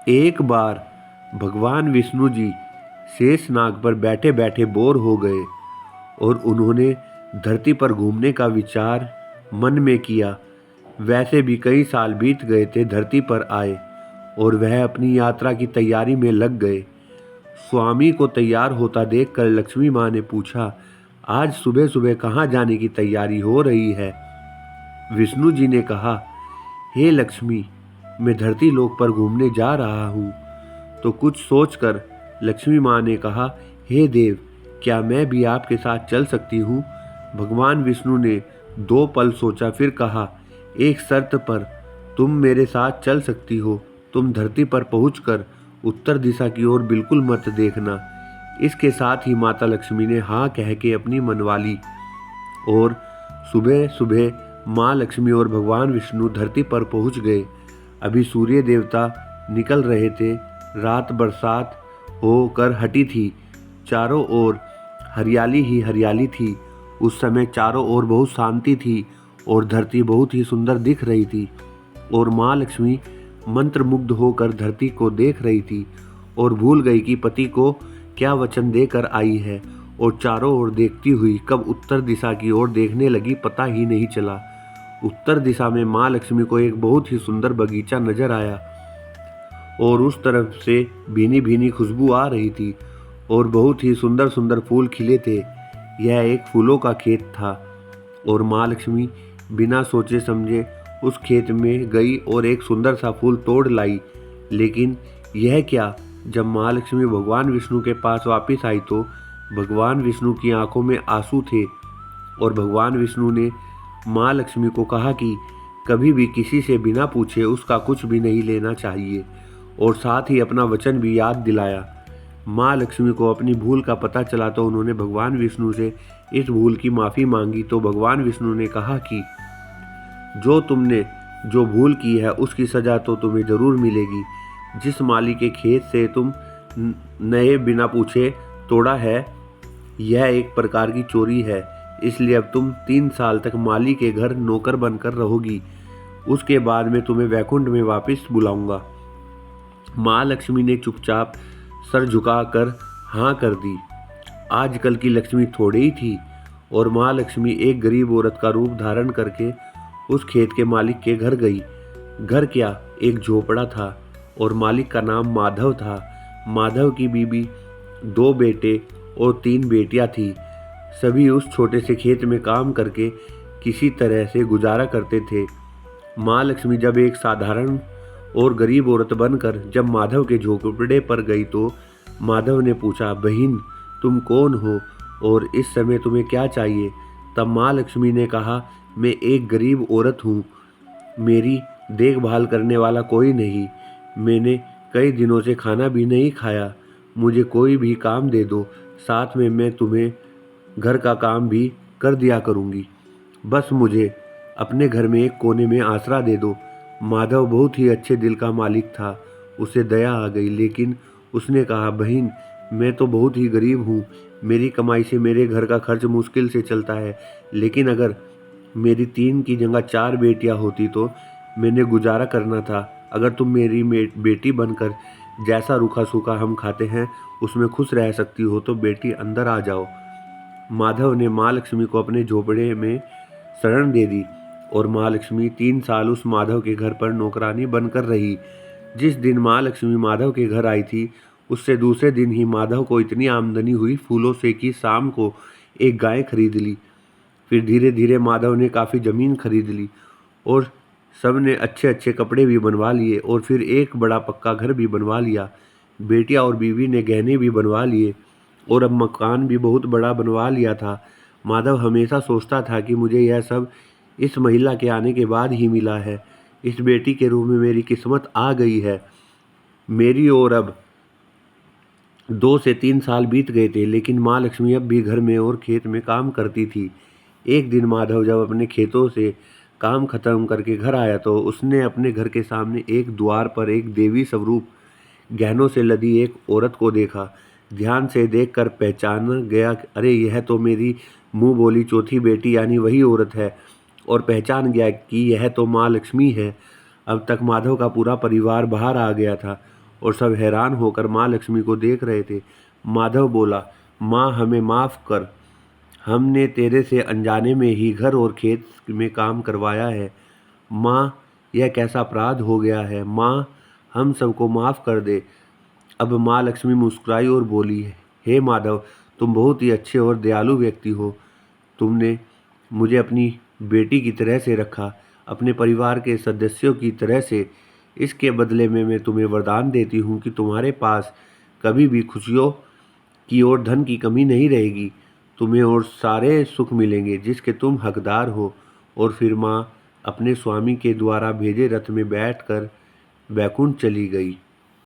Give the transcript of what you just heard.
एक बार भगवान विष्णु जी शेषनाग पर बैठे बैठे बोर हो गए और उन्होंने धरती पर घूमने का विचार मन में किया। वैसे भी कई साल बीत गए थे धरती पर आए और वह अपनी यात्रा की तैयारी में लग गए। स्वामी को तैयार होता देखकर लक्ष्मी माँ ने पूछा, आज सुबह सुबह कहाँ जाने की तैयारी हो रही है? विष्णु जी ने कहा, हे लक्ष्मी, मैं धरती लोक पर घूमने जा रहा हूँ। तो कुछ सोचकर लक्ष्मी माँ ने कहा, हे देव, क्या मैं भी आपके साथ चल सकती हूँ? भगवान विष्णु ने 2 पल सोचा, फिर कहा, एक शर्त पर तुम मेरे साथ चल सकती हो। तुम धरती पर पहुंचकर उत्तर दिशा की ओर बिल्कुल मत देखना। इसके साथ ही माता लक्ष्मी ने हाँ कह के अपनी मनवाली और सुबह सुबह माँ लक्ष्मी और भगवान विष्णु धरती पर पहुंच गए। अभी सूर्य देवता निकल रहे थे। रात बरसात होकर हटी थी। चारों ओर हरियाली ही हरियाली थी। उस समय चारों ओर बहुत शांति थी और धरती बहुत ही सुंदर दिख रही थी और माँ लक्ष्मी मंत्रमुग्ध होकर धरती को देख रही थी और भूल गई कि पति को क्या वचन देकर आई है और चारों ओर देखती हुई कब उत्तर दिशा की ओर देखने लगी पता ही नहीं चला। उत्तर दिशा में माँ लक्ष्मी को एक बहुत ही सुंदर बगीचा नजर आया और उस तरफ से भीनी भीनी खुशबू आ रही थी और बहुत ही सुंदर सुंदर फूल खिले थे। यह एक फूलों का खेत था और माँ लक्ष्मी बिना सोचे समझे उस खेत में गई और एक सुंदर सा फूल तोड़ लाई। लेकिन यह क्या, जब माँ लक्ष्मी भगवान विष्णु के पास वापस आई तो भगवान विष्णु की आंखों में आंसू थे और भगवान विष्णु ने माँ लक्ष्मी को कहा कि कभी भी किसी से बिना पूछे उसका कुछ भी नहीं लेना चाहिए और साथ ही अपना वचन भी याद दिलाया। माँ लक्ष्मी को अपनी भूल का पता चला तो उन्होंने भगवान विष्णु से इस भूल की माफ़ी मांगी। तो भगवान विष्णु ने कहा कि जो तुमने जो भूल की है उसकी सज़ा तो तुम्हें ज़रूर मिलेगी। जिस माली के खेत से तुम नए बिना पूछे तोड़ा है, यह एक प्रकार की चोरी है। इसलिए अब तुम 3 साल तक माली के घर नौकर बनकर रहोगी। उसके बाद मैं तुम्हें वैकुंठ में वापस बुलाऊंगा। माँ लक्ष्मी ने चुपचाप सर झुकाकर हाँ कर दी। आजकल की लक्ष्मी थोड़ी ही थी और माँ लक्ष्मी एक गरीब औरत का रूप धारण करके उस खेत के मालिक के घर गई। घर क्या, एक झोपड़ा था और मालिक का नाम माधव था। माधव की बीबी 2 बेटे और 3 बेटियां थी। सभी उस छोटे से खेत में काम करके किसी तरह से गुजारा करते थे। माँ लक्ष्मी जब एक साधारण और गरीब औरत बनकर जब माधव के झोपड़े पर गई तो माधव ने पूछा, बहन तुम कौन हो और इस समय तुम्हें क्या चाहिए? तब माँ लक्ष्मी ने कहा, मैं एक गरीब औरत हूँ। मेरी देखभाल करने वाला कोई नहीं। मैंने कई दिनों से खाना भी नहीं खाया। मुझे कोई भी काम दे दो, साथ में मैं तुम्हें घर का काम भी कर दिया करूँगी। बस मुझे अपने घर में एक कोने में आसरा दे दो। माधव बहुत ही अच्छे दिल का मालिक था। उसे दया आ गई, लेकिन उसने कहा, बहन मैं तो बहुत ही गरीब हूँ। मेरी कमाई से मेरे घर का खर्च मुश्किल से चलता है। लेकिन अगर मेरी 3 की जगह 4 बेटियाँ होती तो मैंने गुजारा करना था। अगर तुम मेरी बेटी बनकर जैसा रूखा सूखा हम खाते हैं उसमें खुश रह सकती हो तो बेटी अंदर आ जाओ। माधव ने माँ लक्ष्मी को अपने झोपड़े में शरण दे दी और माँ लक्ष्मी 3 साल उस माधव के घर पर नौकरानी बनकर रही। जिस दिन माँ लक्ष्मी माधव के घर आई थी उससे दूसरे दिन ही माधव को इतनी आमदनी हुई फूलों से कि शाम को एक गाय खरीद ली। फिर धीरे धीरे माधव ने काफ़ी ज़मीन खरीद ली और सब ने अच्छे अच्छे कपड़े भी बनवा लिए और फिर एक बड़ा पक्का घर भी बनवा लिया। बेटियां और बीवी ने गहने भी बनवा लिए और अब मकान भी बहुत बड़ा बनवा लिया था। माधव हमेशा सोचता था कि मुझे यह सब इस महिला के आने के बाद ही मिला है। इस बेटी के रूप में मेरी किस्मत आ गई है मेरी। और अब 2 से 3 साल बीत गए थे, लेकिन माँ लक्ष्मी अब भी घर में और खेत में काम करती थी। एक दिन माधव जब अपने खेतों से काम खत्म करके घर आया तो उसने अपने घर के सामने एक द्वार पर एक देवी स्वरूप गहनों से लदी एक औरत को देखा। ध्यान से देखकर पहचान गया, अरे यह तो मेरी मुँह बोली चौथी बेटी यानी वही औरत है, और पहचान गया कि यह तो माँ लक्ष्मी है। अब तक माधव का पूरा परिवार बाहर आ गया था और सब हैरान होकर माँ लक्ष्मी को देख रहे थे। माधव बोला, माँ हमें माफ़ कर, हमने तेरे से अनजाने में ही घर और खेत में काम करवाया है। माँ, यह कैसा अपराध हो गया है, माँ हम सबको माफ़ कर दे। अब माँ लक्ष्मी मुस्कुराई और बोली, हे माधव, तुम बहुत ही अच्छे और दयालु व्यक्ति हो। तुमने मुझे अपनी बेटी की तरह से रखा, अपने परिवार के सदस्यों की तरह से। इसके बदले में मैं तुम्हें वरदान देती हूँ कि तुम्हारे पास कभी भी खुशियों की और धन की कमी नहीं रहेगी। तुम्हें और सारे सुख मिलेंगे जिसके तुम हकदार हो। और फिर माँ अपने स्वामी के द्वारा भेजे रथ में बैठकर बैकुंठ चली गई।